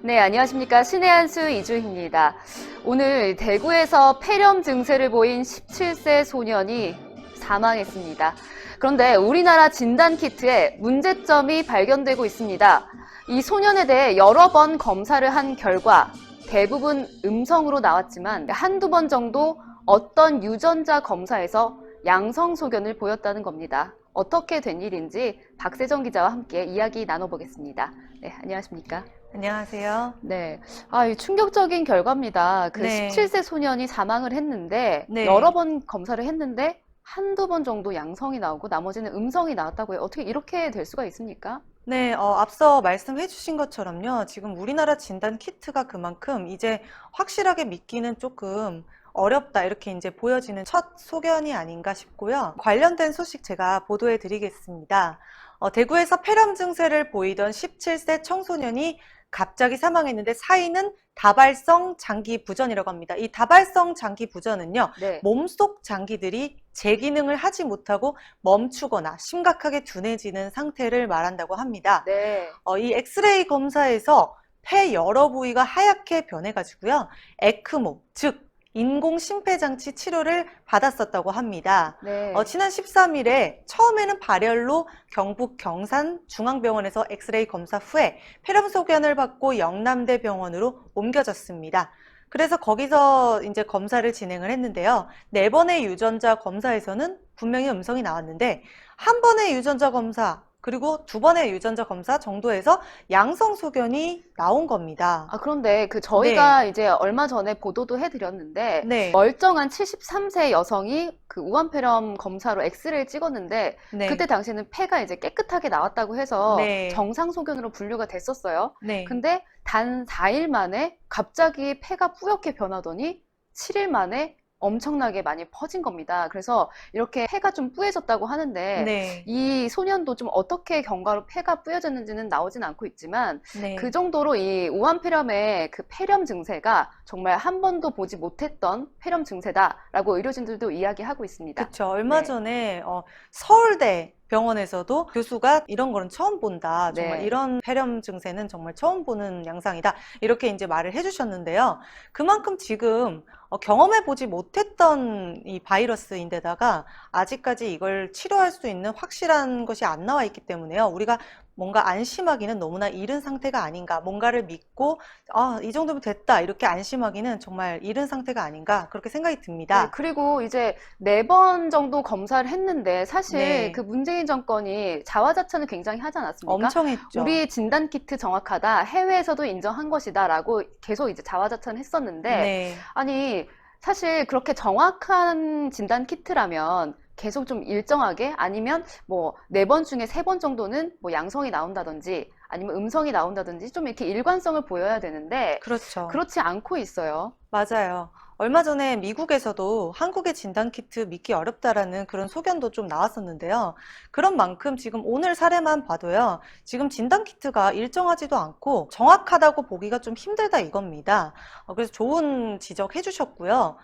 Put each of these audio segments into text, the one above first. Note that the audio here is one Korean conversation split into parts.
네, 안녕하십니까. 신의 한수 이주희입니다. 오늘 대구에서 폐렴 증세를 보인 17세 소년이 사망했습니다. 그런데 우리나라 진단키트에 문제점이 발견되고 있습니다. 이 소년에 대해 여러 번 검사를 한 결과 대부분 음성으로 나왔지만 한두 번 정도 어떤 유전자 검사에서 양성 소견을 보였다는 겁니다. 어떻게 된 일인지 박세정 기자와 함께 이야기 나눠보겠습니다. 네, 안녕하십니까. 안녕하세요. 네. 이 충격적인 결과입니다. 그 네. 17세 소년이 사망을 했는데, 네. 여러 번 검사를 했는데, 한두 번 정도 양성이 나오고 나머지는 음성이 나왔다고 해요. 어떻게 이렇게 될 수가 있습니까? 네, 앞서 말씀해 주신 것처럼요. 지금 우리나라 진단 키트가 그만큼 이제 확실하게 믿기는 조금 어렵다, 이렇게 이제 보여지는 첫 소견이 아닌가 싶고요. 관련된 소식 제가 보도해 드리겠습니다. 대구에서 폐렴 증세를 보이던 17세 청소년이 갑자기 사망했는데 사인은 다발성 장기 부전이라고 합니다. 이 다발성 장기 부전은요, 네. 몸속 장기들이 제 기능을 하지 못하고 멈추거나 심각하게 둔해지는 상태를 말한다고 합니다. 네. 이 엑스레이 검사에서 폐 여러 부위가 하얗게 변해가지고요, 에크모, 즉 인공 심폐장치 치료를 받았었다고 합니다. 네. 지난 13일에 처음에는 발열로 경북 경산 중앙병원에서 엑스레이 검사 후에 폐렴 소견을 받고 영남대병원으로 옮겨졌습니다. 그래서 거기서 이제 검사를 진행을 했는데요. 4번의 유전자 검사에서는 분명히 음성이 나왔는데, 한 번의 유전자 검사 그리고 2번의 유전자 검사 정도에서 양성 소견이 나온 겁니다. 그런데 저희가 이제 얼마 전에 보도도 해드렸는데, 네. 멀쩡한 73세 여성이 그 우한폐렴 검사로 엑스레이를 찍었는데, 네. 그때 당시에는 폐가 이제 깨끗하게 나왔다고 해서 네. 정상 소견으로 분류가 됐었어요. 네. 근데 단 4일 만에 갑자기 폐가 뿌옇게 변하더니 7일 만에 엄청나게 많이 퍼진 겁니다. 그래서 이렇게 폐가 좀 뿌얘졌다고 하는데, 네. 이 소년도 좀 어떻게 경과로 폐가 뿌얘졌는지는 나오진 않고 있지만, 네. 그 정도로 이 우한폐렴의 그 폐렴 증세가 정말 한 번도 보지 못했던 폐렴 증세다라고 의료진들도 이야기하고 있습니다. 그렇죠. 얼마 네. 전에 서울대 병원에서도 교수가 이런 거는 처음 본다. 정말 네. 이런 폐렴 증세는 정말 처음 보는 양상이다. 이렇게 이제 말을 해주셨는데요. 그만큼 지금 경험해 보지 못했던 이 바이러스인데다가 아직까지 이걸 치료할 수 있는 확실한 것이 안 나와 있기 때문에요. 우리가 뭔가 안심하기는 너무나 이른 상태가 아닌가. 뭔가를 믿고 이 정도면 됐다, 이렇게 안심하기는 정말 이른 상태가 아닌가, 그렇게 생각이 네, 듭니다. 그리고 이제 4번 정도 검사를 했는데 사실 네. 그 문재인 정권이 자화자찬을 굉장히 하지 않았습니까? 엄청 했죠. 우리 진단키트 정확하다, 해외에서도 인정한 것이다라고 계속 이제 자화자찬을 했었는데, 네. 아니 사실 그렇게 정확한 진단키트라면 계속 좀 일정하게, 아니면 뭐 4번 중에 3번 정도는 뭐 양성이 나온다든지 아니면 음성이 나온다든지 좀 이렇게 일관성을 보여야 되는데, 그렇죠. 그렇지 않고 있어요. 맞아요. 얼마 전에 미국에서도 한국의 진단키트 믿기 어렵다라는 그런 소견도 좀 나왔었는데요. 그런 만큼 지금 오늘 사례만 봐도요, 지금 진단키트가 일정하지도 않고 정확하다고 보기가 좀 힘들다, 이겁니다. 그래서 좋은 지적 해주셨고요.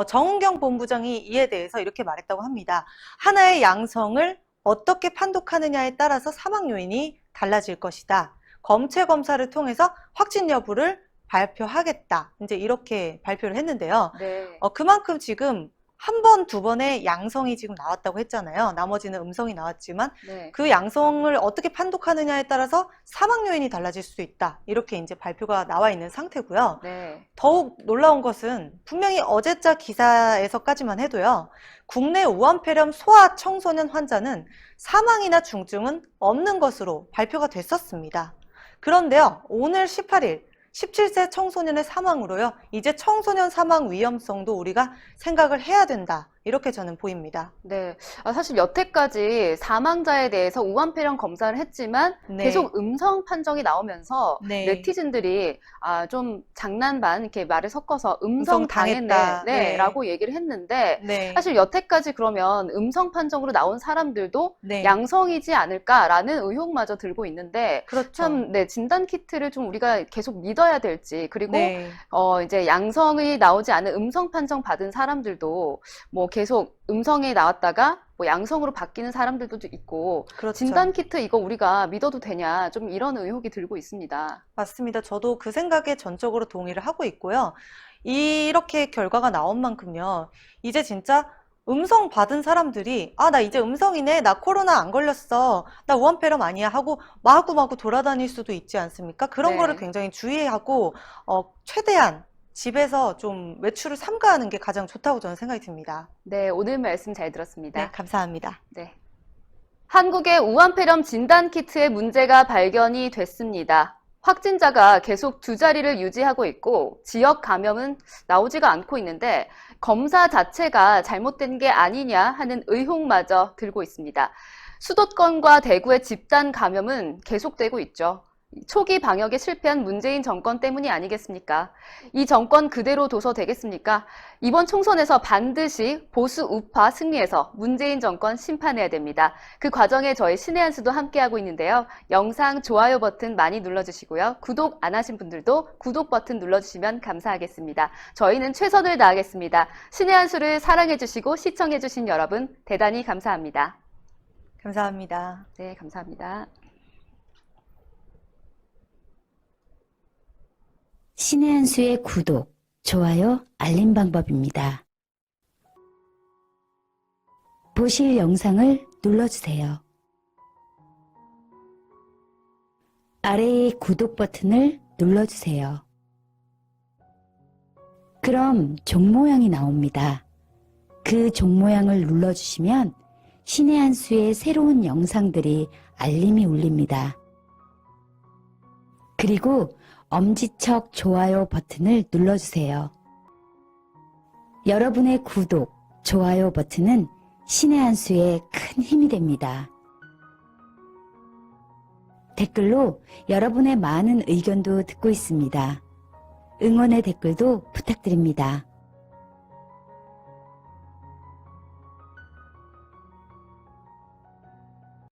정은경 본부장이 이에 대해서 이렇게 말했다고 합니다. 하나의 양성을 어떻게 판독하느냐에 따라서 사망 요인이 달라질 것이다. 검체 검사를 통해서 확진 여부를 발표하겠다. 이제 이렇게 발표를 했는데요. 네. 그만큼 지금 한 번, 2번의 양성이 지금 나왔다고 했잖아요. 나머지는 음성이 나왔지만 네. 그 양성을 어떻게 판독하느냐에 따라서 사망 요인이 달라질 수 있다. 이렇게 이제 발표가 나와 있는 상태고요. 네. 더욱 놀라운 것은 분명히 어제자 기사에서까지만 해도요, 국내 우한폐렴 소아 청소년 환자는 사망이나 중증은 없는 것으로 발표가 됐었습니다. 그런데요, 오늘 18일 17세 청소년의 사망으로요, 이제 청소년 사망 위험성도 우리가 생각을 해야 된다, 이렇게 저는 보입니다. 네. 사실 여태까지 사망자에 대해서 우한폐렴 검사를 했지만 네. 계속 음성 판정이 나오면서 네. 네티즌들이 좀 장난 반 이렇게 말을 섞어서 음성 음성 당했네, 당했다. 네. 라고 얘기를 했는데, 네. 사실 여태까지 그러면 음성 판정으로 나온 사람들도 네. 양성이지 않을까라는 의혹마저 들고 있는데, 그렇죠. 참, 네, 진단 키트를 좀 우리가 계속 믿어야 될지, 그리고 네. 이제 양성이 나오지 않은 음성 판정 받은 사람들도 뭐 계속 음성이 나왔다가 뭐 양성으로 바뀌는 사람들도 있고 그렇죠. 진단키트 이거 우리가 믿어도 되냐 좀 이런 의혹이 들고 있습니다. 맞습니다. 저도 그 생각에 전적으로 동의를 하고 있고요. 이렇게 결과가 나온 만큼요. 이제 진짜 음성 받은 사람들이 나 이제 음성이네. 나 코로나 안 걸렸어. 나 우한폐렴 아니야 하고 마구마구 돌아다닐 수도 있지 않습니까? 그런 네. 거를 굉장히 주의하고 최대한 집에서 좀 외출을 삼가하는 게 가장 좋다고 저는 생각이 듭니다. 네, 오늘 말씀 잘 들었습니다. 네, 감사합니다. 네. 한국의 우한폐렴 진단키트의 문제가 발견이 됐습니다. 확진자가 계속 두 자리를 유지하고 있고 지역 감염은 나오지가 않고 있는데 검사 자체가 잘못된 게 아니냐 하는 의혹마저 들고 있습니다. 수도권과 대구의 집단 감염은 계속되고 있죠. 초기 방역에 실패한 문재인 정권 때문이 아니겠습니까? 이 정권 그대로 둬서 되겠습니까? 이번 총선에서 반드시 보수 우파 승리해서 문재인 정권 심판해야 됩니다. 그 과정에 저희 신의 한 수도 함께하고 있는데요. 영상 좋아요 버튼 많이 눌러주시고요. 구독 안 하신 분들도 구독 버튼 눌러주시면 감사하겠습니다. 저희는 최선을 다하겠습니다. 신의 한 수를 사랑해주시고 시청해주신 여러분 대단히 감사합니다. 감사합니다. 네, 감사합니다. 신의 한 수의 구독, 좋아요, 알림 방법입니다. 보실 영상을 눌러주세요. 아래의 구독 버튼을 눌러주세요. 그럼 종 모양이 나옵니다. 그 종 모양을 눌러주시면 신의 한 수의 새로운 영상들이 알림이 울립니다. 그리고 엄지척 좋아요 버튼을 눌러주세요. 여러분의 구독, 좋아요 버튼은 신의 한 수에 큰 힘이 됩니다. 댓글로 여러분의 많은 의견도 듣고 있습니다. 응원의 댓글도 부탁드립니다.